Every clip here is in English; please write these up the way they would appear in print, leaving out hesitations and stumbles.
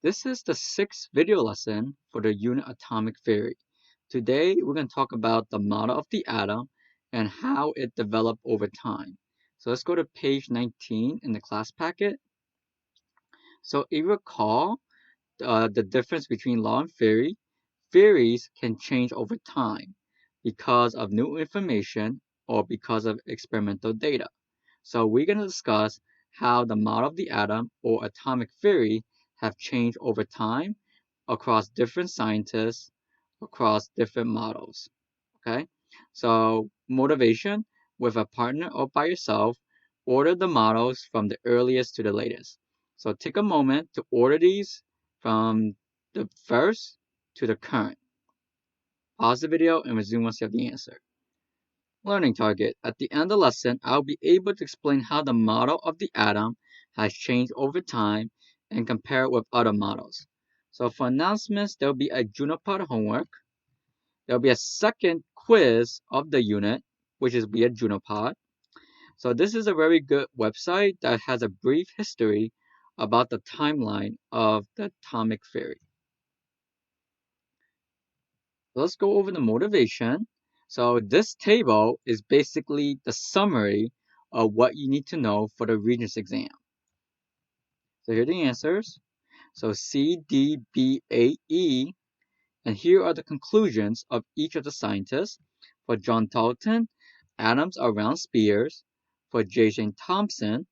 This is the 6th video lesson for the unit atomic theory. Today, we're going to talk about the model of the atom and how it developed over time. So let's go to page 19 in the class packet. So if you recall the difference between law and theory, theories can change over time because of new information or because of experimental data. So we're going to discuss how the model of the atom or atomic theory have changed over time across different scientists, across different models. Okay, so motivation with a partner or by yourself, order the models from the earliest to the latest. So take a moment to order these from the first to the current. Pause the video and resume once you have the answer. Learning target. At the end of the lesson, I'll be able to explain how the model of the atom has changed over time and compare it with other models. So for announcements, there'll be a junior part of homework. There'll be a second quiz of the unit, which is be a junior part. So this is a very good website that has a brief history about the timeline of the atomic theory. Let's go over the motivation. So this table is basically the summary of what you need to know for the Regents exam. So here are the answers. So C, D, B, A, E. And here are the conclusions of each of the scientists. For John Dalton, atoms are round spheres. For J. Thomson,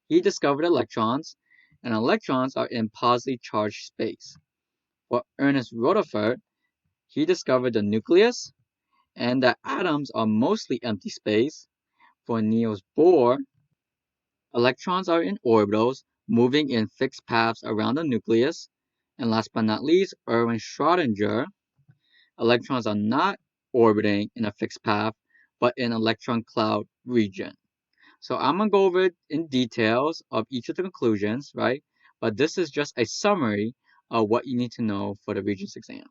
he discovered electrons, and electrons are in positively charged space. For Ernest Rutherford, he discovered the nucleus, and that atoms are mostly empty space. For Niels Bohr, electrons are in orbitals moving in fixed paths around the nucleus. And last but not least, Erwin Schrödinger, electrons are not orbiting in a fixed path, but in electron cloud region. So I'm going to go over in details of each of the conclusions, right? But this is just a summary of what you need to know for the Regents exam.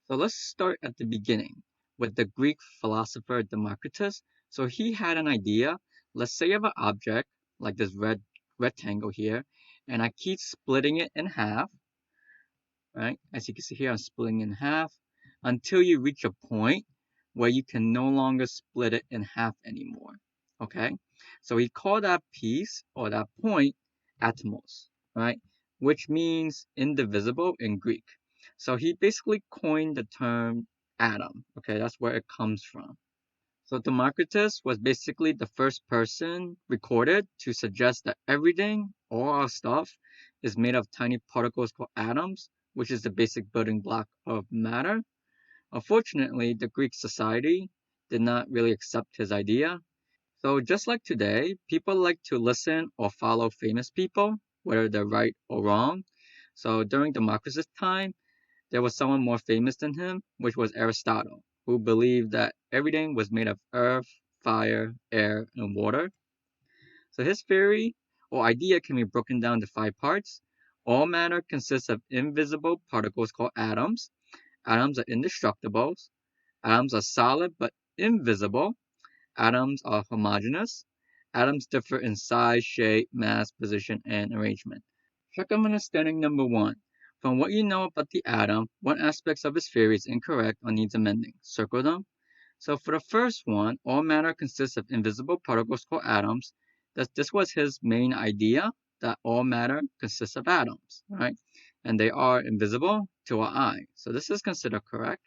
So let's start at the beginning with the Greek philosopher Democritus. So he had an idea. Let's say you have an object like this red rectangle here, and I keep splitting it in half, right? As you can see here, I'm splitting it in half until you reach a point where you can no longer split it in half anymore, okay? So he called that piece or that point atomos, right? Which means indivisible in Greek. So he basically coined the term atom, okay? That's where it comes from. So Democritus was basically the first person recorded to suggest that everything, all our stuff, is made of tiny particles called atoms, which is the basic building block of matter. Unfortunately, the Greek society did not really accept his idea. So just like today, people like to listen or follow famous people, whether they're right or wrong. So during Democritus' time, there was someone more famous than him, which was Aristotle, who believed that everything was made of earth, fire, air, and water. So his theory or idea can be broken down to 5 parts. All matter consists of invisible particles called atoms. Atoms are indestructible. Atoms are solid but invisible. Atoms are homogeneous. Atoms differ in size, shape, mass, position, and arrangement. Check on understanding number 1. From what you know about the atom, what aspects of its theory is incorrect or needs amending? Circle them. So for the first one, all matter consists of invisible particles called atoms. This was his main idea, that all matter consists of atoms, right? And they are invisible to our eye. So this is considered correct.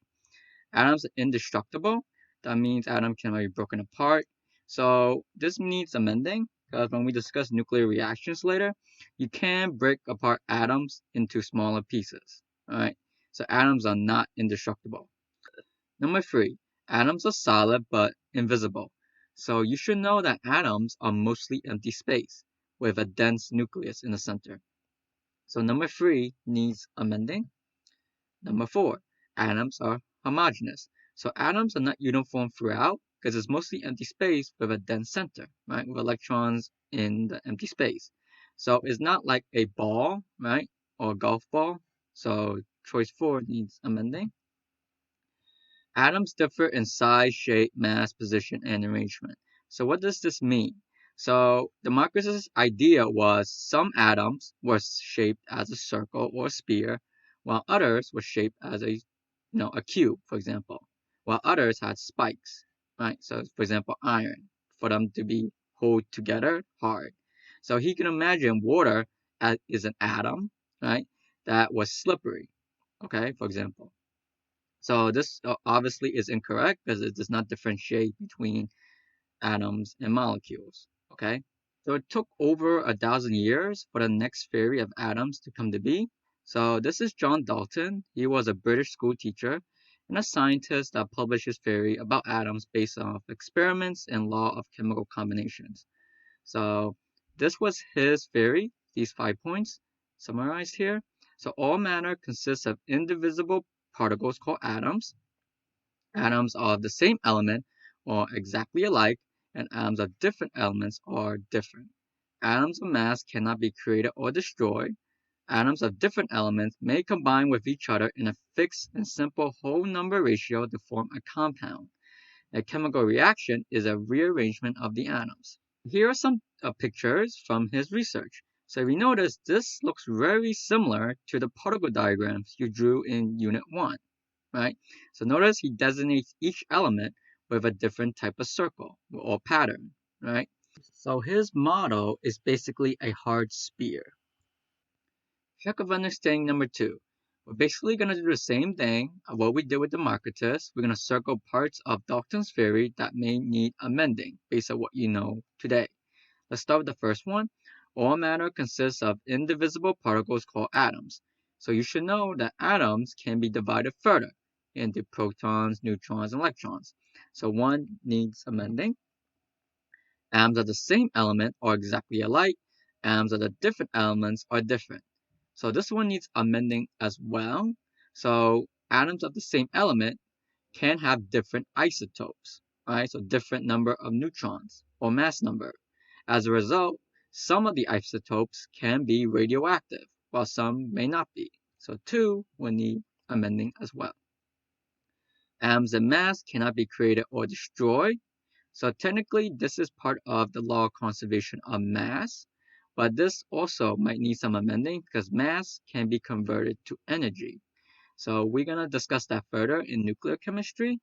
Atoms are indestructible. That means atoms cannot be broken apart. So this needs amending, because when we discuss nuclear reactions later, you can break apart atoms into smaller pieces, right? So atoms are not indestructible. Number 3, atoms are solid but invisible. So you should know that atoms are mostly empty space with a dense nucleus in the center. So number 3 needs amending. Number 4, atoms are homogeneous. So atoms are not uniform throughout because it's mostly empty space with a dense center, right? With electrons in the empty space. So it's not like a ball, right? Or a golf ball. So choice 4 needs amending. Atoms differ in size, shape, mass, position, and arrangement. So what does this mean? So Democritus' idea was some atoms were shaped as a circle or a sphere, while others were shaped as a cube, for example, while others had spikes, right? So, for example, iron, for them to be hold together hard. So he can imagine water as is an atom, right? That was slippery, okay, for example. So this obviously is incorrect because it does not differentiate between atoms and molecules, okay? So it took over 1,000 years for the next theory of atoms to come to be. So this is John Dalton. He was a British school teacher and a scientist that published his theory about atoms based off experiments and law of chemical combinations. So this was his theory, these 5 points summarized here. So all matter consists of indivisible particles called atoms. Atoms of the same element are exactly alike, and atoms of different elements are different. Atoms of mass cannot be created or destroyed. Atoms of different elements may combine with each other in a fixed and simple whole number ratio to form a compound. A chemical reaction is a rearrangement of the atoms. Here are some pictures from his research. So if you notice, this looks very similar to the particle diagrams you drew in Unit 1, right? So notice he designates each element with a different type of circle or pattern, right? So his model is basically a hard sphere. Check of understanding number 2. We're basically going to do the same thing of what we did with Democritus. We're going to circle parts of Dalton's theory that may need amending based on what you know today. Let's start with the first one. All matter consists of indivisible particles called atoms. So you should know that atoms can be divided further into protons, neutrons, and electrons. So one needs amending. Atoms of the same element are exactly alike. Atoms of the different elements are different. So this one needs amending as well. So atoms of the same element can have different isotopes, right? So different number of neutrons or mass number. As a result, some of the isotopes can be radioactive, while some may not be. So 2 will need amending as well. Atoms and mass cannot be created or destroyed. So technically, this is part of the law of conservation of mass, but this also might need some amending because mass can be converted to energy. So we're going to discuss that further in nuclear chemistry.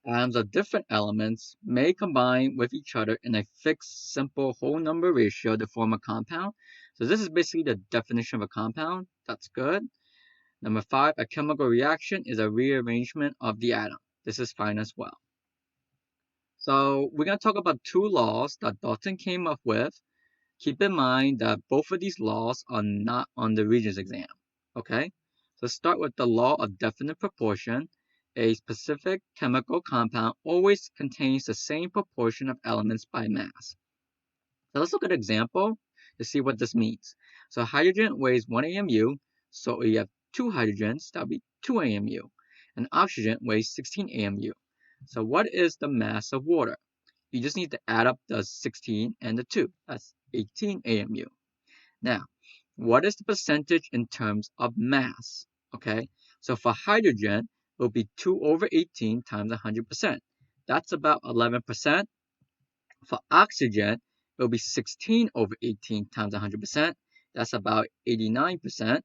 Atoms of different elements may combine with each other in a fixed, simple whole number ratio to form a compound. So this is basically the definition of a compound. That's good. Number 5, a chemical reaction is a rearrangement of the atom. This is fine as well. So we're going to talk about 2 laws that Dalton came up with. Keep in mind that both of these laws are not on the Regents exam. Okay? So let's start with the law of definite proportion. A specific chemical compound always contains the same proportion of elements by mass. So let's look at an example to see what this means. So hydrogen weighs 1 AMU, so you have 2 hydrogens, that would be 2 AMU. And oxygen weighs 16 AMU. So what is the mass of water? You just need to add up the 16 and the 2. That's 18 AMU. Now, what is the percentage in terms of mass? Okay, so for hydrogen, it will be 2 over 18 times 100%. That's about 11%. For oxygen, it will be 16 over 18 times 100%. That's about 89%.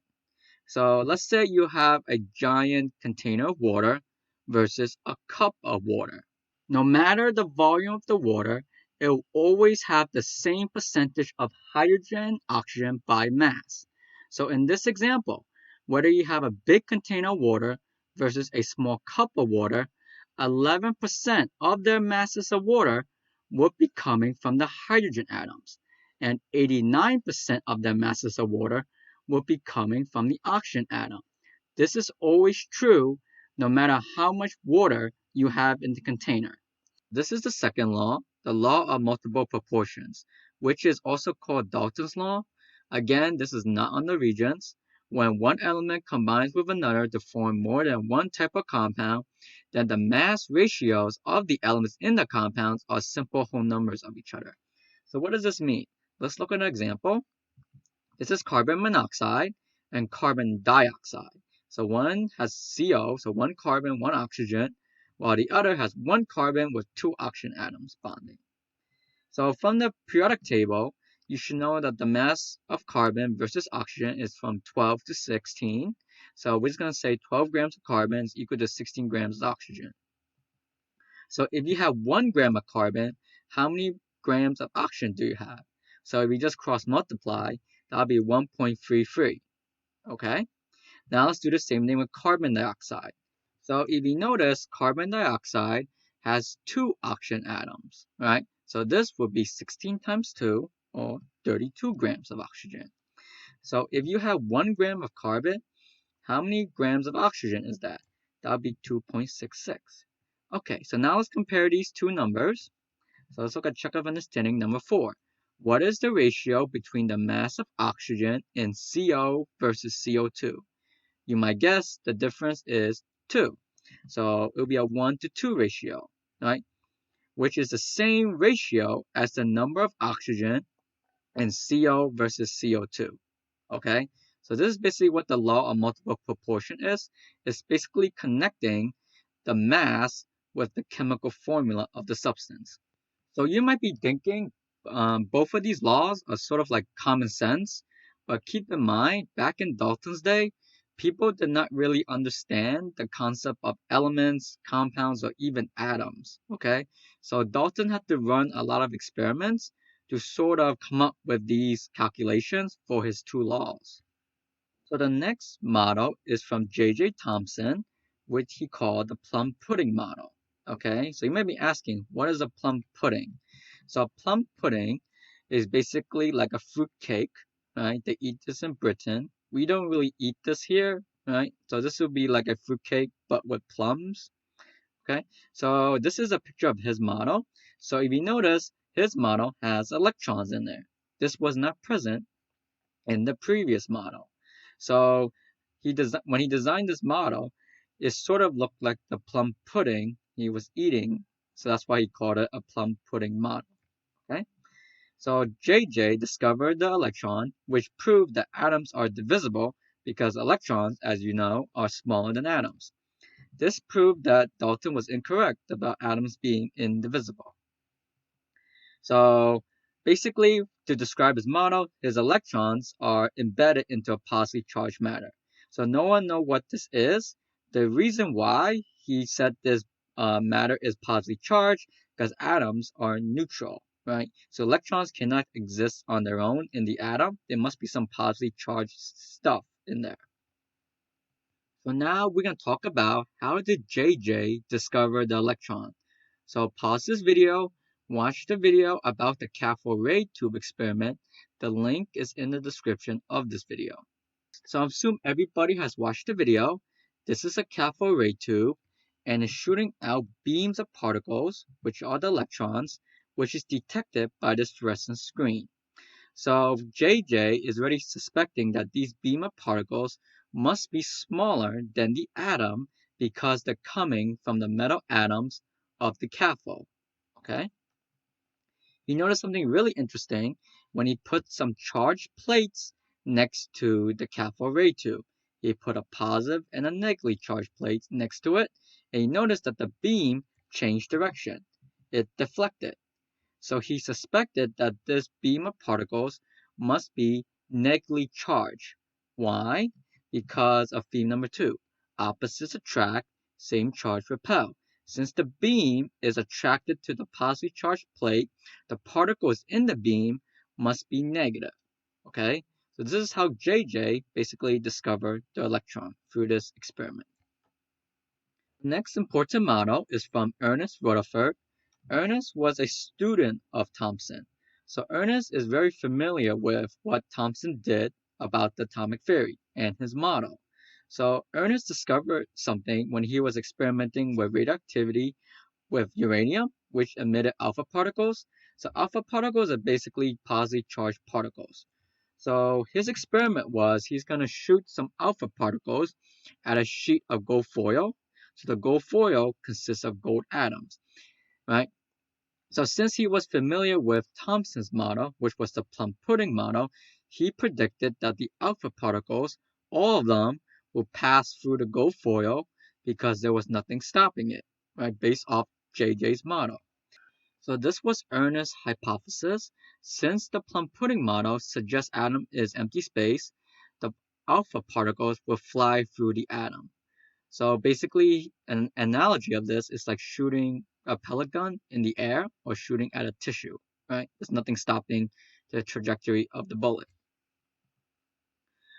So let's say you have a giant container of water versus a cup of water. No matter the volume of the water, it will always have the same percentage of hydrogen, oxygen by mass. So in this example, whether you have a big container of water versus a small cup of water, 11% of their masses of water would be coming from the hydrogen atoms, and 89% of their masses of water would be coming from the oxygen atom. This is always true no matter how much water you have in the container. This is the second law, the law of multiple proportions, which is also called Dalton's law. Again, this is not on the Regents. When one element combines with another to form more than one type of compound, then the mass ratios of the elements in the compounds are simple whole numbers of each other. So what does this mean? Let's look at an example. This is carbon monoxide and carbon dioxide. So one has CO, so 1 carbon, 1 oxygen, while the other has 1 carbon with 2 oxygen atoms bonding. So from the periodic table, you should know that the mass of carbon versus oxygen is from 12 to 16. So we're just going to say 12 grams of carbon is equal to 16 grams of oxygen. So if you have 1 gram of carbon, how many grams of oxygen do you have? So if we just cross multiply, that'll be 1.33. Okay? Now let's do the same thing with carbon dioxide. So if you notice, carbon dioxide has 2 oxygen atoms, right? So this would be 16 times 2, or 32 grams of oxygen. So if you have 1 gram of carbon, how many grams of oxygen is that? That would be 2.66. Okay, so now let's compare these two numbers. So let's look at check of understanding number 4. What is the ratio between the mass of oxygen in CO versus CO2? You might guess the difference is 2. So it'll be a 1 to 2 ratio, right? Which is the same ratio as the number of oxygen in CO versus CO2. Okay? So this is basically what the law of multiple proportion is. It's basically connecting the mass with the chemical formula of the substance. So you might be thinking both of these laws are sort of like common sense, but keep in mind, back in Dalton's day, people did not really understand the concept of elements, compounds, or even atoms. Okay, so Dalton had to run a lot of experiments to sort of come up with these calculations for his two laws. So the next model is from J.J. Thomson, which he called the plum pudding model. Okay, so you might be asking, what is a plum pudding? So a plum pudding is basically like a fruit cake, right? They eat this in Britain. We don't really eat this here, right? So this would be like a fruit cake, but with plums. Okay, so this is a picture of his model. So if you notice, his model has electrons in there. This was not present in the previous model. So when he designed this model, it sort of looked like the plum pudding he was eating. So that's why he called it a plum pudding model. Okay. So JJ discovered the electron, which proved that atoms are divisible because electrons, as you know, are smaller than atoms. This proved that Dalton was incorrect about atoms being indivisible. So basically, to describe his model, his electrons are embedded into a positively charged matter. So no one knows what this is. The reason why he said this matter is positively charged because atoms are neutral, right? So electrons cannot exist on their own in the atom. There must be some positively charged stuff in there. So now we're going to talk about how did JJ discover the electron. So pause this video, watch the video about the cathode ray tube experiment. The link is in the description of this video. So I assume everybody has watched the video. This is a cathode ray tube and is shooting out beams of particles, which are the electrons, which is detected by this fluorescent screen. So JJ is already suspecting that these beam of particles must be smaller than the atom because they're coming from the metal atoms of the cathode. Okay? He noticed something really interesting when he put some charged plates next to the cathode ray tube. He put a positive and a negatively charged plate next to it, and he noticed that the beam changed direction. It deflected. So he suspected that this beam of particles must be negatively charged. Why? Because of theme number 2. Opposites attract, same charge repel. Since the beam is attracted to the positively charged plate, the particles in the beam must be negative. Okay? So this is how JJ basically discovered the electron through this experiment. The next important model is from Ernest Rutherford. Ernest was a student of Thomson, so Ernest is very familiar with what Thomson did about the atomic theory and his model. So Ernest discovered something when he was experimenting with radioactivity with uranium, which emitted alpha particles. So alpha particles are basically positively charged particles. So his experiment was he's going to shoot some alpha particles at a sheet of gold foil. So the gold foil consists of gold atoms, right? So since he was familiar with Thomson's model, which was the plum pudding model, he predicted that the alpha particles, all of them, will pass through the gold foil because there was nothing stopping it, right, based off JJ's model. So this was Ernest's hypothesis. Since the plum pudding model suggests atom is empty space, the alpha particles will fly through the atom. So basically, an analogy of this is like shooting a pellet gun in the air or shooting at a tissue, right? There's nothing stopping the trajectory of the bullet.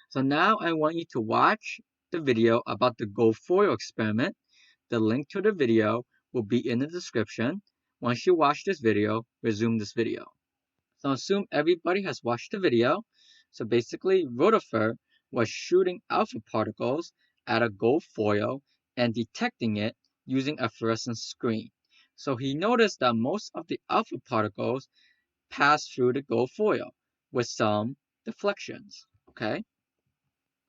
So now I want you to watch the video about the Guilfoyle experiment. The link to the video will be in the description. Once you watch this video, resume this video. So assume everybody has watched the video. So basically, Rutherford was shooting alpha particles at a gold foil and detecting it using a fluorescent screen. So he noticed that most of the alpha particles passed through the gold foil with some deflections. Okay.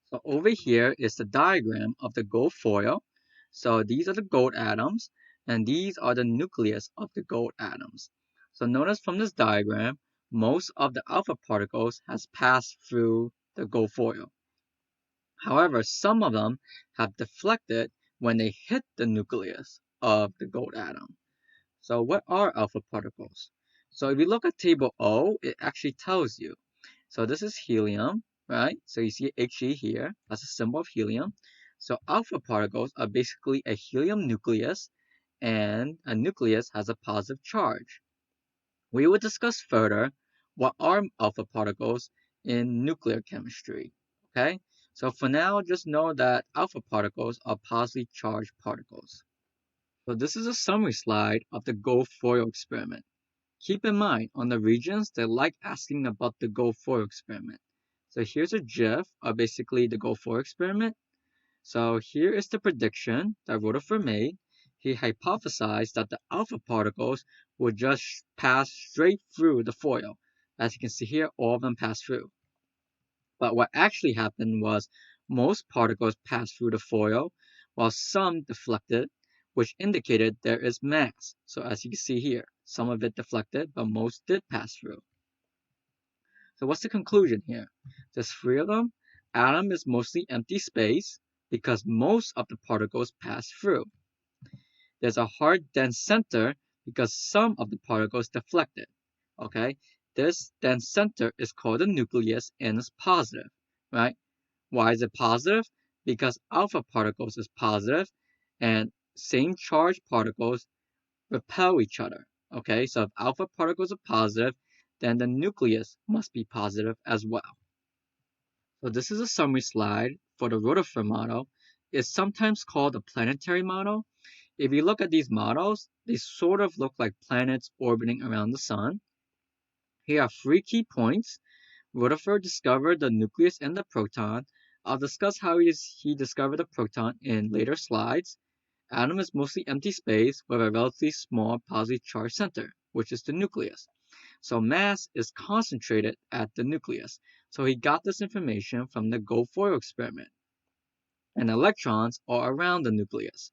So over here is the diagram of the gold foil. So these are the gold atoms, and these are the nucleus of the gold atoms. So notice from this diagram, most of the alpha particles has passed through the gold foil. However, some of them have deflected when they hit the nucleus of the gold atom. So what are alpha particles? So if you look at table O, it actually tells you. So this is helium, right? So you see He here, that's a symbol of helium. So alpha particles are basically a helium nucleus, and a nucleus has a positive charge. We will discuss further what are alpha particles in nuclear chemistry, okay? So for now, just know that alpha particles are positively charged particles. So this is a summary slide of the Guilfoyle experiment. Keep in mind, on the regions, they like asking about the Guilfoyle experiment. So here's a GIF of basically the Guilfoyle experiment. So here is the prediction that Rutherford made. He hypothesized that the alpha particles would just pass straight through the foil. As you can see here, all of them pass through. But what actually happened was most particles passed through the foil, while some deflected, which indicated there is mass. So as you can see here, some of it deflected, but most did pass through. So what's the conclusion here? There's three of them. Atom is mostly empty space because most of the particles pass through. There's a hard dense center because some of the particles deflected. Okay, this dense center is called the nucleus and is positive, right? Why is it positive? Because alpha particles is positive and same charge particles repel each other. Okay, so if alpha particles are positive, then the nucleus must be positive as well. So this is a summary slide for the Rutherford model. It's sometimes called a planetary model. If you look at these models, they sort of look like planets orbiting around the sun. Here are three key points. Rutherford discovered the nucleus and the proton. I'll discuss how he discovered the proton in later slides. Atom is mostly empty space with a relatively small positively charged center, which is the nucleus. So mass is concentrated at the nucleus. So he got this information from the Guilfoyle experiment. And electrons are around the nucleus.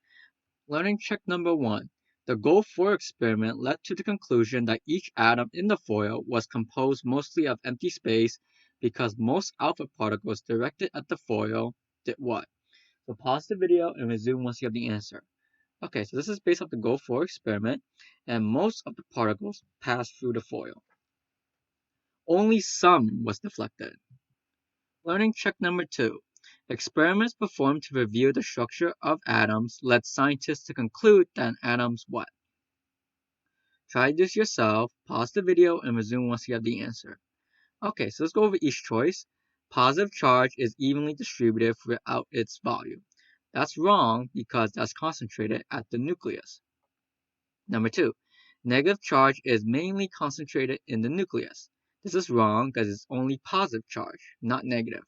Learning check number 1. The Guilfoyle experiment led to the conclusion that each atom in the foil was composed mostly of empty space because most alpha particles directed at the foil did what? So pause the video and resume once you have the answer. Okay, so this is based off the Guilfoyle experiment, and most of the particles passed through the foil. Only some was deflected. Learning check number 2. Experiments performed to review the structure of atoms led scientists to conclude that an atom's what? Try this yourself, pause the video, and resume once you have the answer. Okay, so let's go over each choice. Positive charge is evenly distributed throughout its volume. That's wrong because that's concentrated at the nucleus. Number 2. Negative charge is mainly concentrated in the nucleus. This is wrong because it's only positive charge, not negative.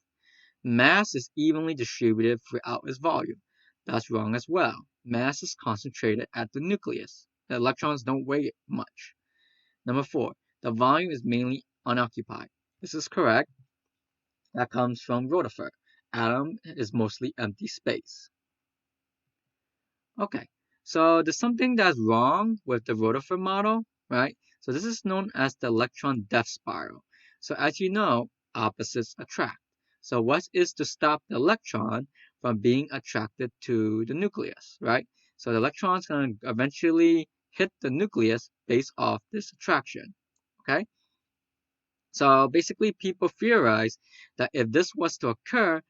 Mass is evenly distributed throughout its volume. That's wrong as well. Mass is concentrated at the nucleus. The electrons don't weigh much. Number 4. The volume is mainly unoccupied. This is correct. That comes from Rutherford. Atom is mostly empty space. Okay, so there's something that's wrong with the Rutherford model, right? So this is known as the electron death spiral. So as you know, opposites attract. So what is to stop the electron from being attracted to the nucleus, right? So the electron's going to eventually hit the nucleus based off this attraction. Okay? So basically, people theorize that if this was to occur,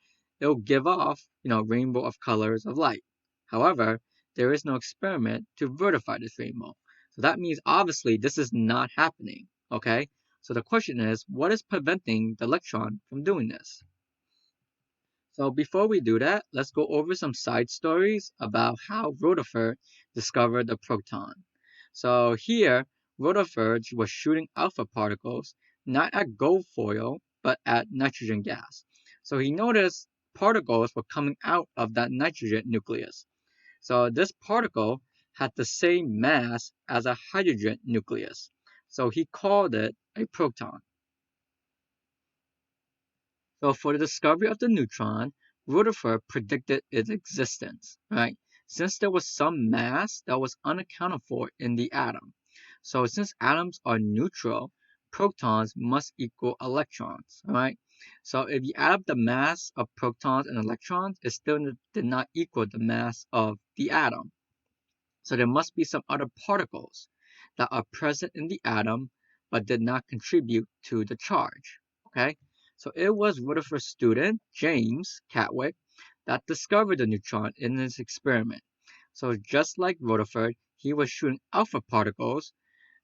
it will give off, rainbow of colors of light. However, there is no experiment to verify this rainbow. So that means obviously this is not happening. Okay? So the question is, what is preventing the electron from doing this? So before we do that, let's go over some side stories about how Rutherford discovered the proton. So here, Rutherford was shooting alpha particles not at gold foil, but at nitrogen gas. So he noticed particles were coming out of that nitrogen nucleus. So this particle had the same mass as a hydrogen nucleus. So he called it a proton. So for the discovery of the neutron, Rutherford predicted its existence, right? Since there was some mass that was unaccounted for in the atom. So since atoms are neutral, protons must equal electrons, right? So if you add up the mass of protons and electrons, it still did not equal the mass of the atom. So there must be some other particles that are present in the atom but did not contribute to the charge, okay? So it was Rutherford's student, James Chadwick, that discovered the neutron in his experiment. So just like Rutherford, he was shooting alpha particles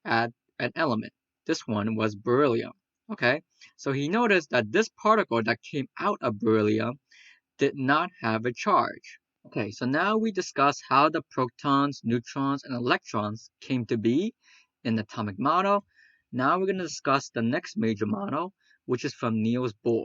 at an element. This one was beryllium, okay? So he noticed that this particle that came out of beryllium did not have a charge. Okay, so now we discuss how the protons, neutrons, and electrons came to be in the atomic model. Now we're going to discuss the next major model, which is from Niels Bohr.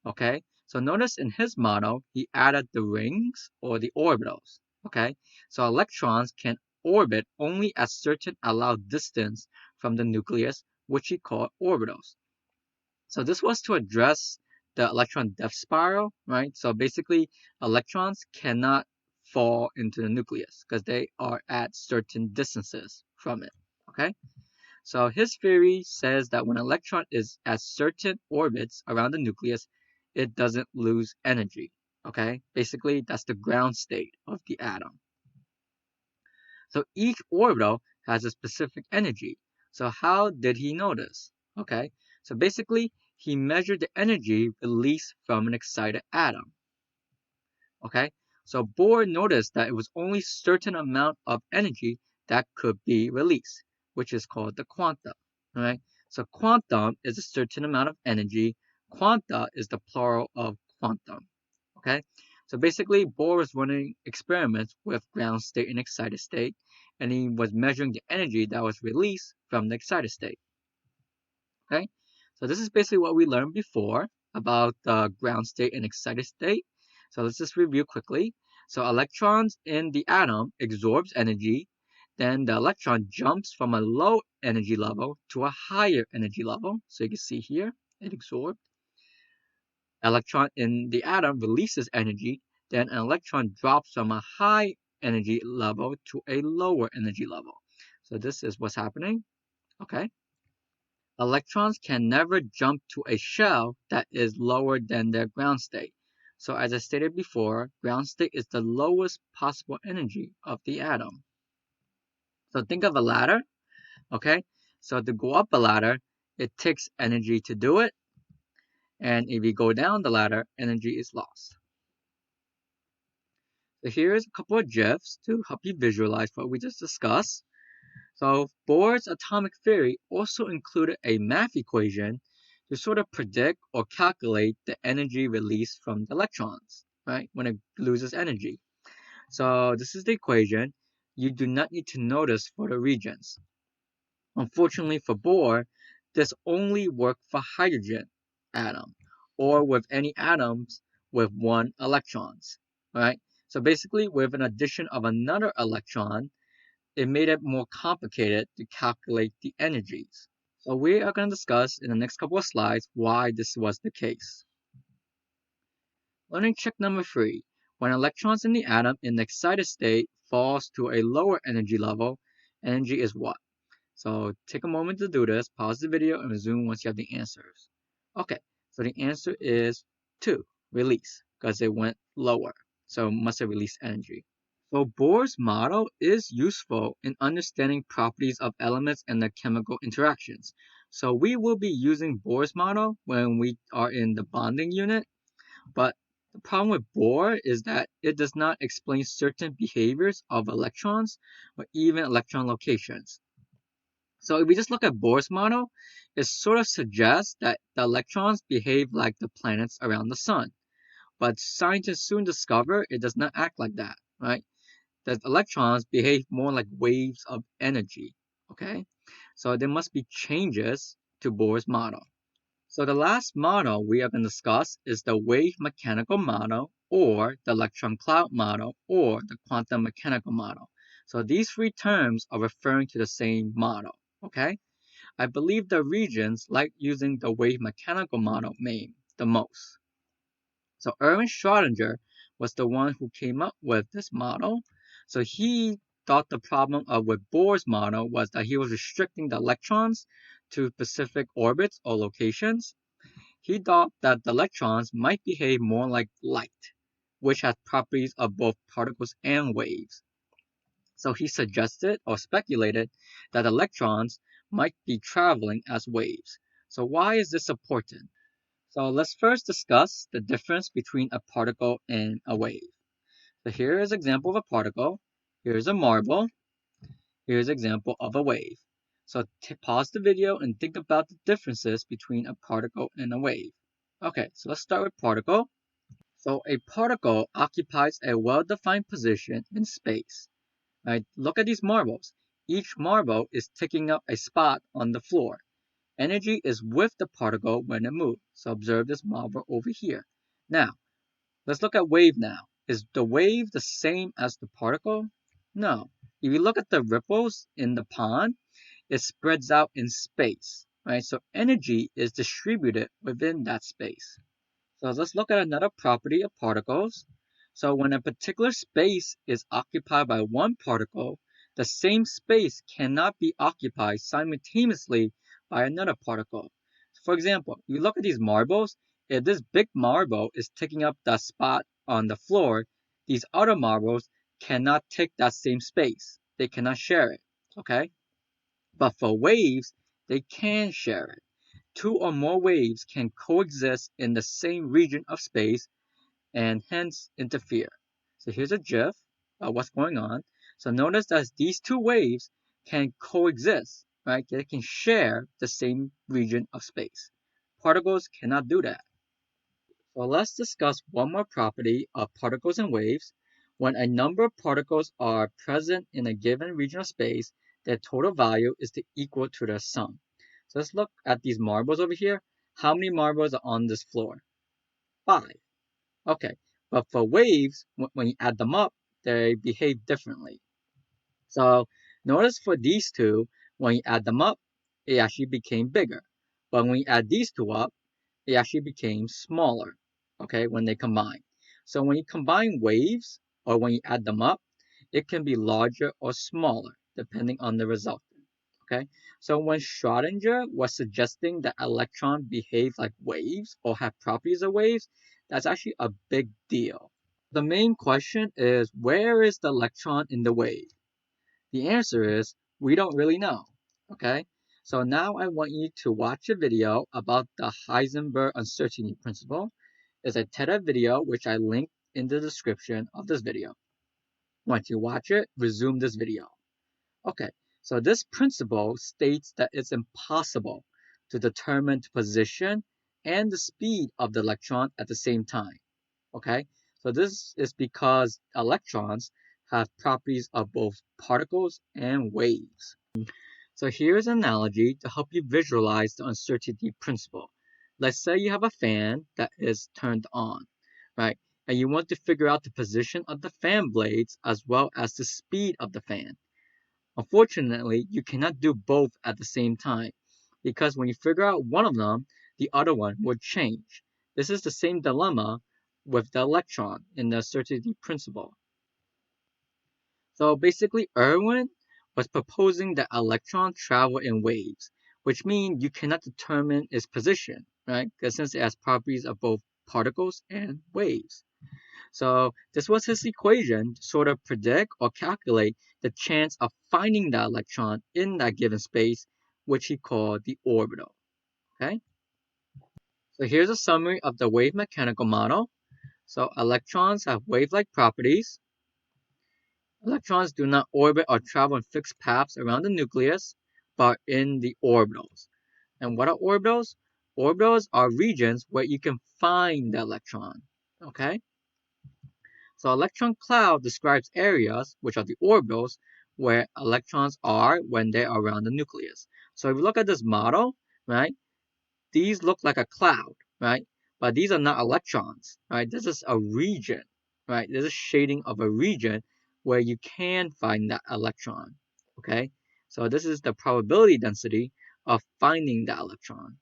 Okay, so notice in his model, he added the rings or the orbitals. Okay, so electrons can orbit only at certain allowed distance from the nucleus, which he called orbitals. So this was to address the electron death spiral, right? So basically, electrons cannot fall into the nucleus because they are at certain distances from it, okay? So his theory says that when an electron is at certain orbits around the nucleus, it doesn't lose energy, okay? Basically, that's the ground state of the atom. So each orbital has a specific energy. So how did he know this? Okay, so basically he measured the energy released from an excited atom. Okay, so Bohr noticed that it was only certain amount of energy that could be released, which is called the quanta. Alright, so quantum is a certain amount of energy. Quanta is the plural of quantum. Okay, so basically Bohr was running experiments with ground state and excited state, and he was measuring the energy that was released from the excited state. Okay, so this is basically what we learned before about the ground state and excited state. So let's just review quickly. So electrons in the atom absorbs energy, then the electron jumps from a low energy level to a higher energy level. So you can see here, it absorbed. Electron in the atom releases energy, then an electron drops from a high energy level to a lower energy level. So this is what's happening, okay? Electrons can never jump to a shell that is lower than their ground state. So as I stated before, ground state is the lowest possible energy of the atom. So think of a ladder, okay? So to go up a ladder, it takes energy to do it. And if you go down the ladder, energy is lost. So here's a couple of GIFs to help you visualize what we just discussed. So Bohr's atomic theory also included a math equation to sort of predict or calculate the energy released from the electrons, right, when it loses energy. So this is the equation. You do not need to notice for the regions. Unfortunately for Bohr, this only worked for hydrogen atom or with any atoms with 1 electrons, right? So basically with an addition of another electron, it made it more complicated to calculate the energies. So we are going to discuss in the next couple of slides why this was the case. Learning trick number 3. When electrons in the atom in the excited state falls to a lower energy level, energy is what? So take a moment to do this, pause the video, and resume once you have the answers. Okay, so the answer is 2, release, because it went lower. So it must have released energy. So Bohr's model is useful in understanding properties of elements and their chemical interactions. So we will be using Bohr's model when we are in the bonding unit, but the problem with Bohr is that it does not explain certain behaviors of electrons or even electron locations. So if we just look at Bohr's model, it sort of suggests that the electrons behave like the planets around the sun. But scientists soon discover it does not act like that, right? That electrons behave more like waves of energy, okay? So there must be changes to Bohr's model. So the last model we are going to discuss is the wave mechanical model, or the electron cloud model, or the quantum mechanical model. So these three terms are referring to the same model, okay? I believe the Regents like using the wave mechanical model name the most. So Erwin Schrödinger was the one who came up with this model. So he thought the problem with Bohr's model was that he was restricting the electrons to specific orbits or locations. He thought that the electrons might behave more like light, which has properties of both particles and waves. So he suggested or speculated that electrons might be traveling as waves. So why is this important? So let's first discuss the difference between a particle and a wave. So here is an example of a particle. Here's a marble. Here's an example of a wave. So pause the video and think about the differences between a particle and a wave. Okay, so let's start with particle. So a particle occupies a well-defined position in space. Right? Look at these marbles. Each marble is taking up a spot on the floor. Energy is with the particle when it moves. So observe this marble over here. Now, let's look at wave now. Is the wave the same as the particle? No. If you look at the ripples in the pond, it spreads out in space, right? So energy is distributed within that space. So let's look at another property of particles. So when a particular space is occupied by one particle, the same space cannot be occupied simultaneously by another particle. For example, you look at these marbles, if this big marble is taking up that spot on the floor, these other marbles cannot take that same space. They cannot share it, okay? But for waves, they can share it. Two or more waves can coexist in the same region of space and hence interfere. So here's a GIF of what's going on. So notice that these two waves can coexist, right? They can share the same region of space. Particles cannot do that. So let's discuss one more property of particles and waves. When a number of particles are present in a given region of space, their total value is equal to their sum. So let's look at these marbles over here. How many marbles are on this floor? 5. Okay, but for waves, when you add them up, they behave differently. So notice for these two, when you add them up, it actually became bigger. But when you add these two up, it actually became smaller, okay, when they combine. So when you combine waves, or when you add them up, it can be larger or smaller, depending on the result. Okay, so when Schrödinger was suggesting that electrons behave like waves or have properties of waves, that's actually a big deal. The main question is, where is the electron in the wave? The answer is, we don't really know. Okay, so now I want you to watch a video about the Heisenberg uncertainty principle. It's a TED video which I linked in the description of this video. Once you watch it, resume this video. Okay, so this principle states that it's impossible to determine the position and the speed of the electron at the same time. Okay, so this is because electrons have properties of both particles and waves. So here's an analogy to help you visualize the uncertainty principle. Let's say you have a fan that is turned on, right? And you want to figure out the position of the fan blades as well as the speed of the fan. Unfortunately, you cannot do both at the same time, because when you figure out one of them, the other one would change. This is the same dilemma with the electron in the uncertainty principle. So basically, Irwin was proposing that electrons travel in waves, which means you cannot determine its position, right? Because since it has properties of both particles and waves. So this was his equation to sort of predict or calculate the chance of finding that electron in that given space, which he called the orbital. Okay? So here's a summary of the wave mechanical model. So electrons have wave-like properties. Electrons do not orbit or travel in fixed paths around the nucleus, but in the orbitals. And what are orbitals? Orbitals are regions where you can find the electron. Okay? So electron cloud describes areas, which are the orbitals, where electrons are when they are around the nucleus. So if you look at this model, right, these look like a cloud, right? But these are not electrons, right? This is a region, right? This is shading of a region where you can find that electron, okay? So this is the probability density of finding the electron,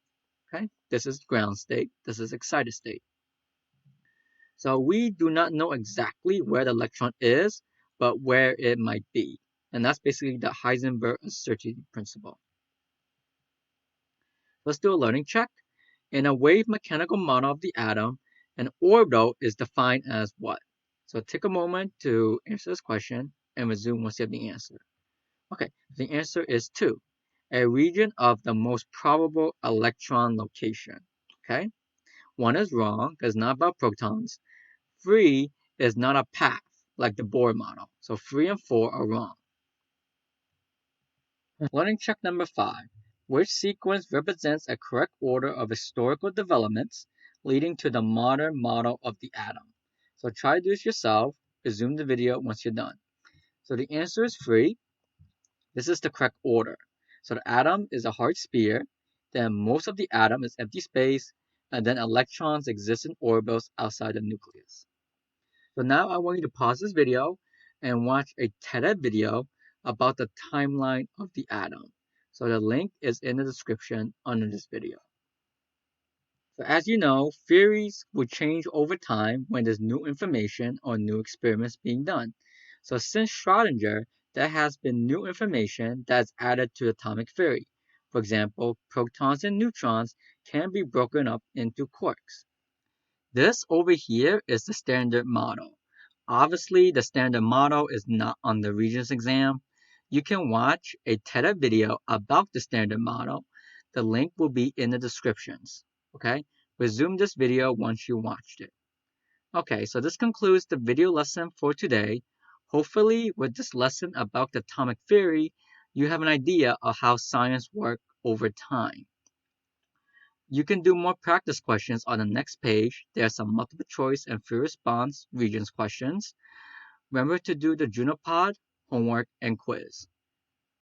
okay? This is ground state. This is excited state. So we do not know exactly where the electron is, but where it might be. And that's basically the Heisenberg uncertainty principle. Let's do a learning check. In a wave mechanical model of the atom, an orbital is defined as what? So take a moment to answer this question and resume once you have the answer. Okay, the answer is 2, a region of the most probable electron location. Okay, 1 is wrong because it's not about protons. 3 is not a path like the Bohr model. So 3 and 4 are wrong. Learning check number 5. Which sequence represents a correct order of historical developments leading to the modern model of the atom? So try to do this yourself. Resume the video once you're done. So the answer is 3. This is the correct order. So the atom is a hard sphere, then most of the atom is empty space, and then electrons exist in orbitals outside the nucleus. So now I want you to pause this video and watch a TED video about the timeline of the atom. So the link is in the description under this video. So as you know, theories will change over time when there's new information or new experiments being done. So since Schrödinger, there has been new information that's added to atomic theory. For example, protons and neutrons can be broken up into quarks. This over here is the standard model. Obviously, the standard model is not on the Regents exam. You can watch a TED video about the standard model. The link will be in the descriptions. Okay? Resume this video once you watched it. Okay, so this concludes the video lesson for today. Hopefully, with this lesson about the atomic theory, you have an idea of how science works over time. You can do more practice questions on the next page. There are some multiple choice and free response Regents questions. Remember to do the Junopod, homework, and quiz.